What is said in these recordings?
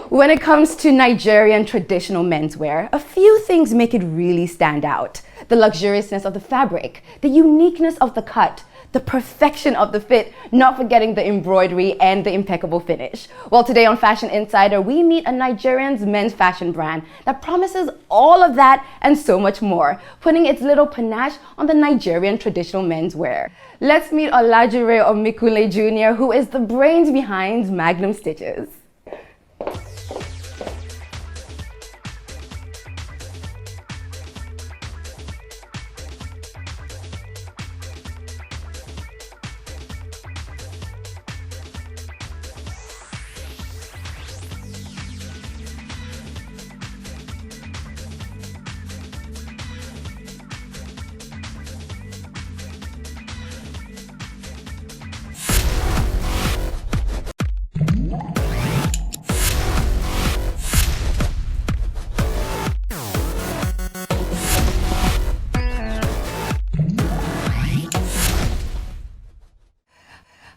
When it comes to Nigerian traditional menswear, a few things make it really stand out. The luxuriousness of the fabric, the uniqueness of the cut, the perfection of the fit, not forgetting the embroidery and the impeccable finish. Well, today on Fashion Insider, we meet a Nigerian's men's fashion brand that promises all of that and so much more, putting its little panache on the Nigerian traditional menswear. Let's meet Olajire Omikunle Jr., who is the brains behind Magnum Stitches.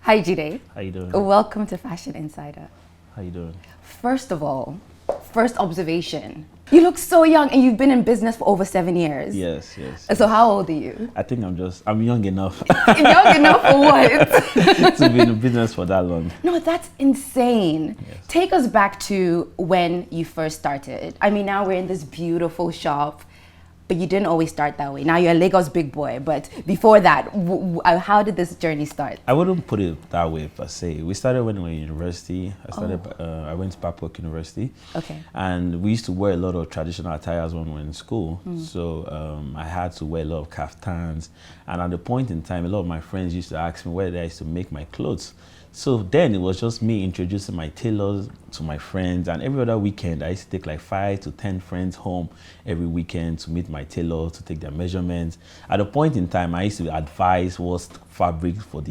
Hi, Jide. How you doing? Welcome to Fashion Insider. How you doing? First of all, first observation. You look so young and you've been in business for over 7 years. Yes, yes. So how old are you? I think I'm young enough. Young enough for what? To be in business for that long. No, that's insane. Yes. Take us back to when you first started. I mean, now we're in this beautiful shop, but you didn't always start that way. Now you're a Lagos big boy, but before that, how did this journey start? I wouldn't put it that way per se. We started when we were in university. I went to Babcock University. Okay. And we used to wear a lot of traditional attires when we were in school. So I had to wear a lot of kaftans. And at the point in time, a lot of my friends used to ask me where I used to make my clothes. So then it was just me introducing my tailors to my friends, and every other weekend I used to take like 5 to 10 friends home every weekend to meet my tailor, to take their measurements. At a point in time, I used to advise what fabric for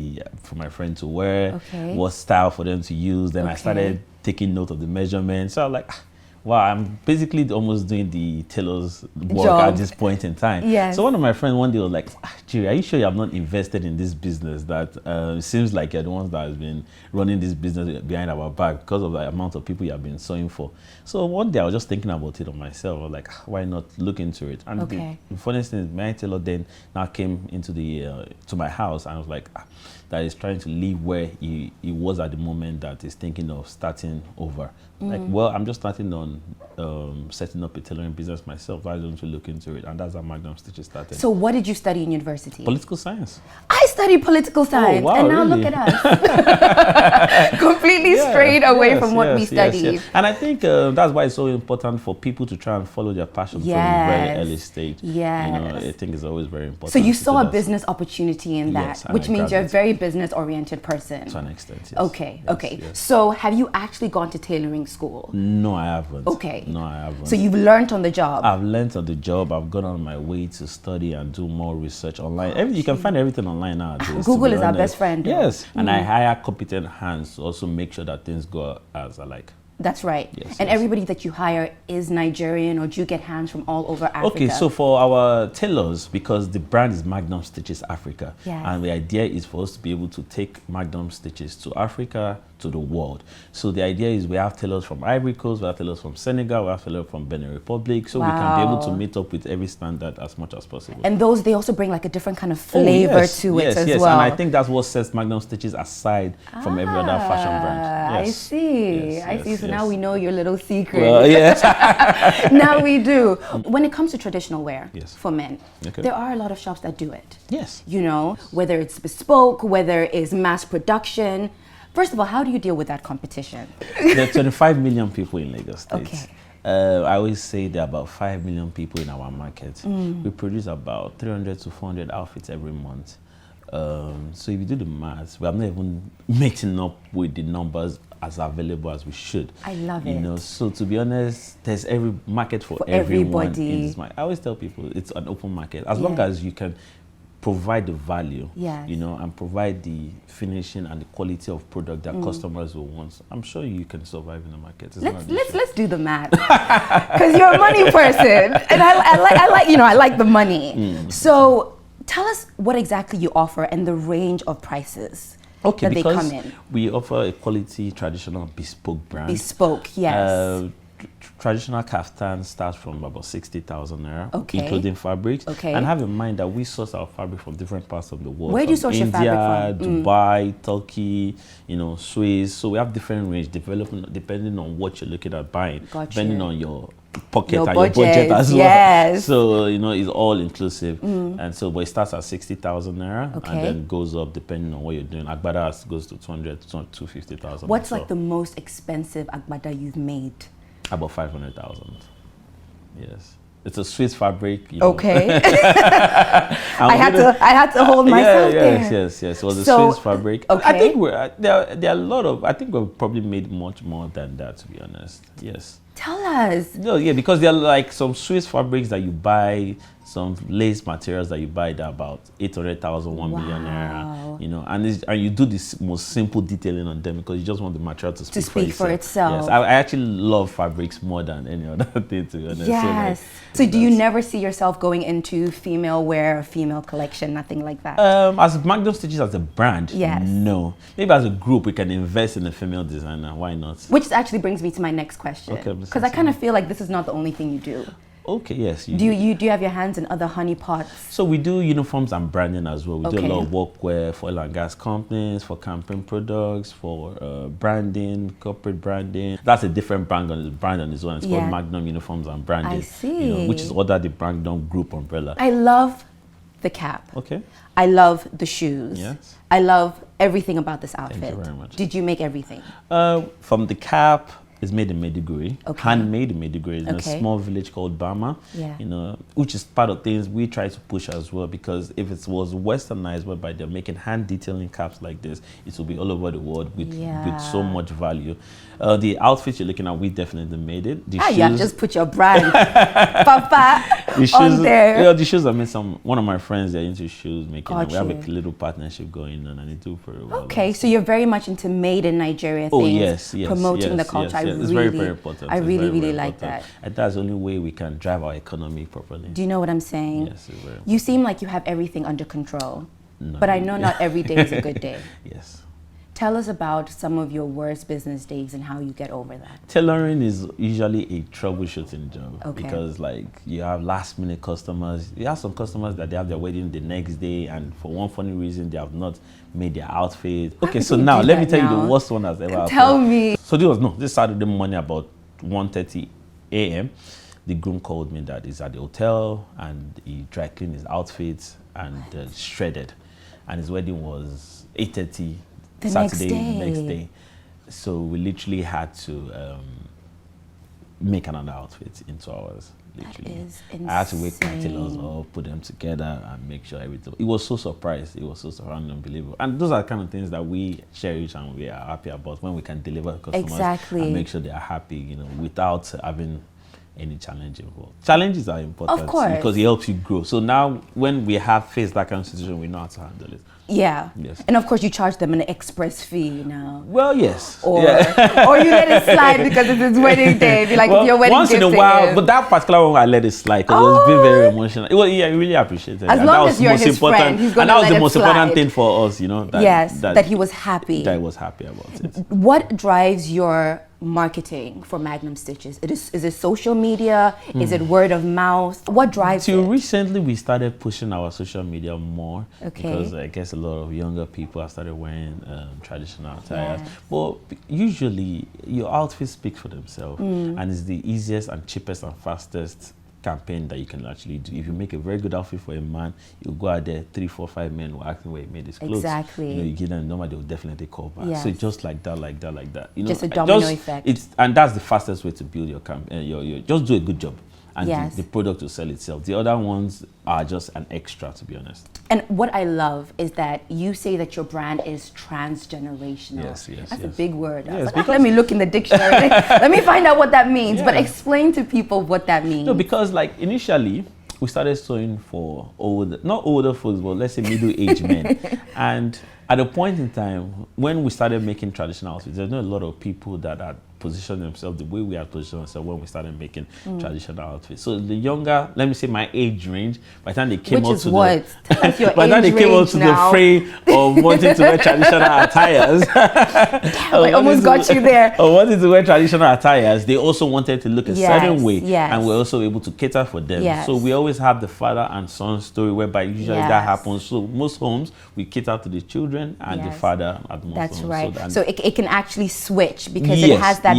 my friend to wear, what style for them to use. Then I started taking note of the measurements. So I was like, wow, I'm basically almost doing the tailor's work at this point in time. Yes. So one of my friends one day was like, Jerry, are you sure you have not invested in this business? That it seems like you're the ones that has been running this business behind our back because of the amount of people you have been sewing for. So one day I was just thinking about it on myself. I was like, why not look into it? And the funniest thing is my tailor then now came into to my house, and I was like, that is trying to leave where he was at the moment, that is thinking of starting over. Like, well, I'm just starting on setting up a tailoring business myself. Why don't you look into it? And that's how Magnum Stitches started. So what did you study in university? Political science. I studied political science, wow, and now really? Look at us. Completely strayed away from what we studied. Yes. And I think that's why it's so important for people to try and follow their passion from a very early stage. Yes. You know, I think it's always very important. So you saw a business opportunity in that, which means you're a very business-oriented person. To an extent, yes. Okay, yes, okay. Yes. So have you actually gone to tailoring school? No, I haven't. Okay. No, I haven't. So you've learned on the job? I've learned on the job. I've gone on my way to study and do more research online. You can find everything online nowadays. Google is our best friend. Yes, and I hire competent hands to also make sure that things go as I like. That's right. Yes, and everybody that you hire is Nigerian, or do you get hands from all over Africa? Okay, so for our tailors, because the brand is Magnum Stitches Africa, and the idea is for us to be able to take Magnum Stitches to Africa, to the world. So the idea is we have tailors from Ivory Coast, we have tailors from Senegal, we have tailors from Benin Republic, so we can be able to meet up with every standard as much as possible. And they also bring like a different kind of flavor to it as well. And I think that's what sets Magnum Stitches aside from every other fashion brand. Yes. I see. I see. So now we know your little secret. Well, yes. Now we do. When it comes to traditional wear for men, there are a lot of shops that do it. Yes. You know, whether it's bespoke, whether it's mass production. First of all, how do you deal with that competition? There are 25 million people in Lagos State. Okay. I always say there are about 5 million people in our market. We produce about 300 to 400 outfits every month. So if you do the maths, we are not even meeting up with the numbers as available as we should. I love it. You know, so to be honest, there's every market for everyone. In this market. I always tell people it's an open market. As long as you can provide the value, you know, and provide the finishing and the quality of product that customers will want, I'm sure you can survive in the market. Let's do the math, because you're a money person, and I like the money. So tell us what exactly you offer and the range of prices. Okay, that they because come in? we offer a quality traditional bespoke brand. Bespoke, yes. Traditional kaftan starts from about 60,000 naira, Okay. including fabrics. Okay. And have in mind that we source our fabric from different parts of the world. Where do you source your fabric from? India, Dubai, Turkey, Swiss. So we have different range development depending on what you're looking at buying, depending on your pocket and your budget as well. Yes. So it's all inclusive. And so, but it starts at 60,000 naira, Okay. and then goes up depending on what you're doing. Agbada goes to 200 to 250,000. What's like the most expensive agbada you've made? About 500,000. Yes, it's a Swiss fabric. Okay. I had to hold myself there. Yes. It was a Swiss fabric. Okay. I think there are a lot of. I think we've probably made much more than that, to be honest. Yes. Tell us. No, yeah, because there are like some Swiss fabrics that you buy, some lace materials that you buy that are about 800,000, 1 million naira, and you do this most simple detailing on them because you just want the material to speak for itself. Yes, I actually love fabrics more than any other thing, to be honest. Yes. So do you never see yourself going into female wear, female collection, nothing like that? As Magnum Stitches as a brand, yes. No. Maybe as a group we can invest in a female designer. Why not? Which actually brings me to my next question. Okay. Because I kind of feel like this is not the only thing you do. Okay, yes. Do you have your hands in other honeypots? So we do uniforms and branding as well. We do a lot of workwear for oil and gas companies, for campaign products, for branding, corporate branding. That's a different brand on its own. It's called Magnum Uniforms and Branding. I see. Which is under the Magnum Group umbrella. I love the cap. Okay. I love the shoes. Yes. I love everything about this outfit. Thank you very much. Did you make everything? From the cap. It's made in Maiduguri, Okay. handmade in Maiduguri, in a small village called Bama, which is part of things we try to push as well, because if it was westernized, whereby they're making hand detailing caps like this, it will be all over the world with so much value. The outfits you're looking at, we definitely made it. The shoes, you have just put your brand, Papa, on there. Yeah, the shoes I made one of my friends, they're into shoes making. We have a little partnership going on, and they do very well. Okay, so you're very much into made in Nigeria things. Oh, yes, promoting the culture. Yes. It's very, very important. I really like that. And that's the only way we can drive our economy properly. Do you know what I'm saying? Yes, it's very important. You seem like you have everything under control. No, but I know not every day is a good day. Yes. Tell us about some of your worst business days and how you get over that. Tailoring is usually a troubleshooting job. Okay. Because you have last minute customers. You have some customers that they have their wedding the next day, and for one funny reason they have not made their outfit. Okay, so now let me tell you the worst one that's ever happened. Tell me. So this Saturday morning about 1:30 a.m. the groom called me that he's at the hotel and he dry cleaned his outfit and shredded, and his wedding was 8:30 Saturday, the next day. So we literally had to make another outfit in 2 hours. Literally, that is insane. I had to wake my tailors up, put them together, and make sure everything. It was so surprised. It was so surrounding, unbelievable. And those are the kind of things that we cherish and we are happy about when we can deliver customers and make sure they are happy, without having any challenge involved. Challenges are important, of course, because it helps you grow. So now when we have faced that kind of situation, we know how to handle it. Yeah. Yes. And of course, you charge them an express fee now. Well, yes. Or or you let it slide because it's his wedding day. Be like, well, your wedding once in a while, but that particular one I let it slide because it was being very emotional. It was, I really appreciate it. As long as you're his friend, he's going to let it slide. And that was the most important thing for us, that he was happy. That he was happy about it. What drives your marketing for Magnum Stitches? Is it social media? Is it word of mouth? What drives it? Recently, we started pushing our social media more. Okay. Because I guess a lot of younger people have started wearing traditional attires. Yes. But usually, your outfit speaks for themselves. And it's the easiest and cheapest and fastest campaign that you can actually do. If you make a very good outfit for a man, you go out there, 3, 4, 5 men will ask him where he made his clothes. Exactly. You give them a number, they will definitely call back. Yes. So just like that. Just a domino effect. And that's the fastest way to build your campaign. Just do a good job. And the product will sell itself. The other ones are just an extra, to be honest. And what I love is that you say that your brand is transgenerational. Yes. That's a big word. Yes, let me look in the dictionary. Let me find out what that means. Yeah. But explain to people what that means. No, because initially, we started sewing for not older folks, but let's say middle-aged men. And at a point in time, when we started making traditional outfits, there's not a lot of people that are positioned themselves the way we had positioned ourselves when we started making traditional outfits. So the younger, let me say my age range, by the time they came out to what? Tell us your by the time they came out to the fray of wanting to wear traditional attires, I almost got you there. Or wanting to wear traditional attires, they also wanted to look a certain way, yes. and we're also able to cater for them. Yes. So we always have the father and son story, whereby usually that happens. So most homes we cater to the children and the father at most That's homes. right. So it can actually switch because it has that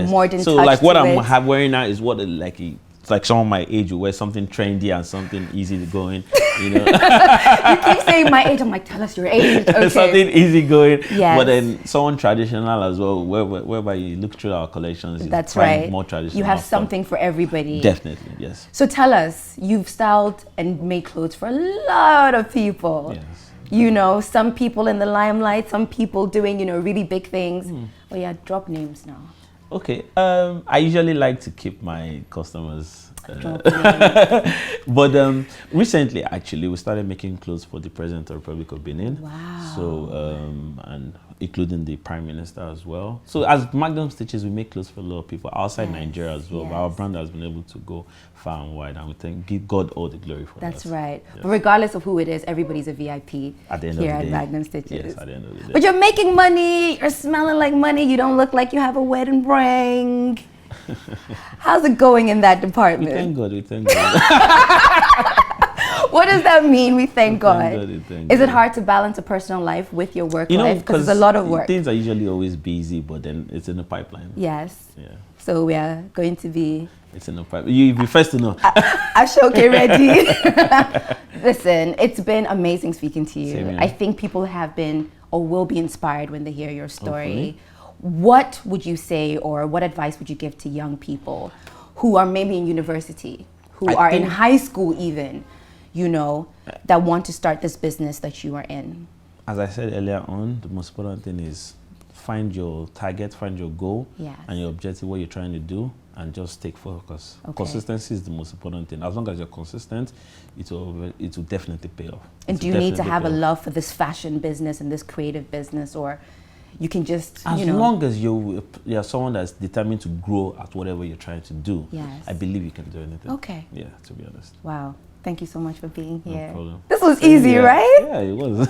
modern touch. So like what I'm wearing now is what it's like someone my age will wear something trendy and something easy going, you know. You keep saying my age. I'm like, tell us your age. Okay. Something easy going. Yes. But then someone traditional as well, whereby you look through our collections. That's right. More traditional. You have something for everybody. Definitely, yes. So tell us, you've styled and made clothes for a lot of people. Yes. You know, some people in the limelight, some people doing, you know, really big things. Oh yeah, drop names now. Okay, I usually like to keep my customers. But recently, actually, we started making clothes for the President of the Republic of Benin. Wow. So, and including the Prime Minister as well. So as Magnum Stitches, we make clothes for a lot of people outside Nigeria as well. But our brand has been able to go far and wide, and we give God all the glory for that. That's right. Yes. But regardless of who it is, everybody's a VIP at the end here of the at day. Magnum Stitches. Yes, at the end of the day. But you're making money, you're smelling like money, you don't look like you have a wedding ring. How's it going in that department? We thank God, we thank God. What does that mean, we thank God? Is it hard to balance a personal life with your work life? Because there's a lot of work. Things are usually always busy, but then it's in the pipeline. Yes. Yeah. So we are going to be... It's in the pipeline. You'll be first to know. Ashoke ready. Listen, it's been amazing speaking to you. Same here. I think people have been or will be inspired when they hear your story. Hopefully. What would you say, or what advice would you give to young people who are maybe in university, who are in high school even, you know, that want to start this business that you are in? As I said earlier on, the most important thing is find your target, find your goal, and your objective, what you're trying to do, and just take focus. Okay. Consistency is the most important thing. As long as you're consistent, it will definitely pay off. And do you need to have a love for this fashion business and this creative business, or you can just, as long as you're someone that's determined to grow at whatever you're trying to do, I believe you can do anything. Okay. Yeah, to be honest. Wow. Thank you so much for being here. No problem. This was easy, right? Yeah, it was.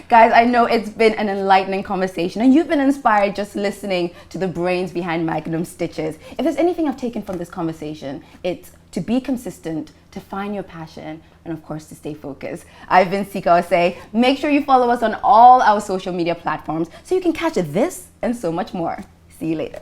Guys, I know it's been an enlightening conversation, and you've been inspired just listening to the brains behind Magnum Stitches. If there's anything I've taken from this conversation, it's to be consistent, to find your passion, and of course to stay focused. I've been Sika Osei. Make sure you follow us on all our social media platforms so you can catch this and so much more. See you later.